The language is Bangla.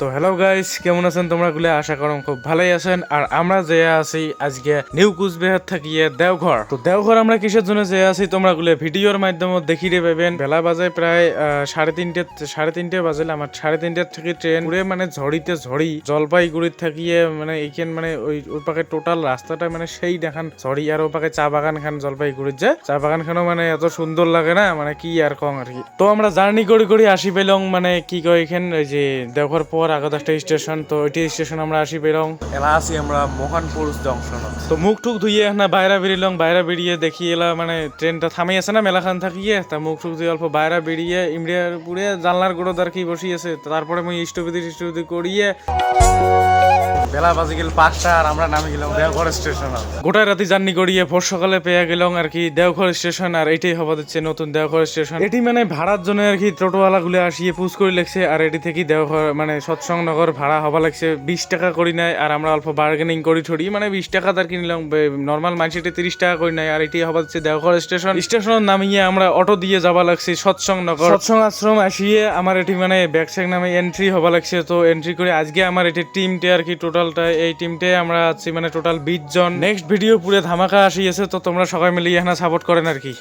তো হ্যালো গাইস, কেমন আছেন তোমরা গুলো? আশা করম খুব ভালোই আছেন। আর আমরা যে আছি আজকে নিউ কুচবিহার থাকিয়ে দেওঘর। তো দেওঘর আমরা কিসের জন্য যে আছি তোমরা গুলো ভিডিওর মাধ্যমে দেখিয়ে পাবেন। বেলা বাজে প্রায় 3:30 বাজে। আমার 3:30 থেকে ট্রেন ঘুরে মানে ঝড়িতে ঝড়ি জলপাইগুড়ির থাকিয়ে মানে এইখান মানে ওই পাকে টোটাল রাস্তাটা মানে সেই দেখান ঝড়ি। আর ও পাকে চা বাগান খান জলপাইগুড়ির যে চা বাগান খানও মানে এত সুন্দর লাগে না, মানে কি আর কম আর কি। তো আমরা জার্নি করি আসি পেলং মানে কি কয় এখান ওই যে দেওঘর পর আগদাসটা স্টেশন। তো ওইটি স্টেশন আমরা আসি পেলং। এলা আছি আমরা মোহনপুর জংশনত। তো মুখ টুক ধুইয়ে না বাইরে বেরিলাম। বাইরে বেরিয়ে দেখি এলা মানে ট্রেনটা থামে আছে না মেলাখান থাকিয়ে। তা মুখ টুক ধুয়ে অল্প বাইরে বেরিয়ে ইমরিয়ারপুরে জানলার গোড়ো আর কি বসিয়েছে। তারপরে মুই স্টপিদি করিয়ে বেলা বাজে গেল 5টা আর আমরা নামে গেলাম দেওঘর স্টেশন। গোটা রাতি জার্নি করিয়ে ভোর সকালে পেয়ে গেলাম আর কি দেওঘর স্টেশন। আর এটাই হবা দিচ্ছে নতুন দেওঘর স্টেশন। এটি মানে ভাড়ার জন্য আর কি টোটোওয়ালা গুলো আসিয়ে পুজ করে লেগছে। আর এটি থেকে দেওঘর মানে সৎসং নগর ভাড়া হবা লাগছে 20 টাকা করি নাই। আর আমরা অল্প বার্গেনিং করি ঠড়ি মানে 20 টাকা তার কিনলাম। নর্মাল মানসিটি 30 টাকা করি নাই। আর এটি হবা দিচ্ছে দেওঘর স্টেশন। স্টেশন নামিয়ে আমরা অটো দিয়ে যাবা লাগছে সৎসং নগর। সৎসং আশ্রম আসিয়ে আমার এটি মানে ব্যাকসেক নামে এন্ট্রি হবা লাগছে। তো এন্ট্রি করে আজকে আমার এটি টিমটে আর কি টোটালটা এই টিমটে আমরা আছি মানে টোটাল 20 জন। নেক্সট ভিডিও পুরো ধামাকা আসিয়েছে। তো তোমরা সবাই মিলে এখানে সাপোর্ট করেন আর কি।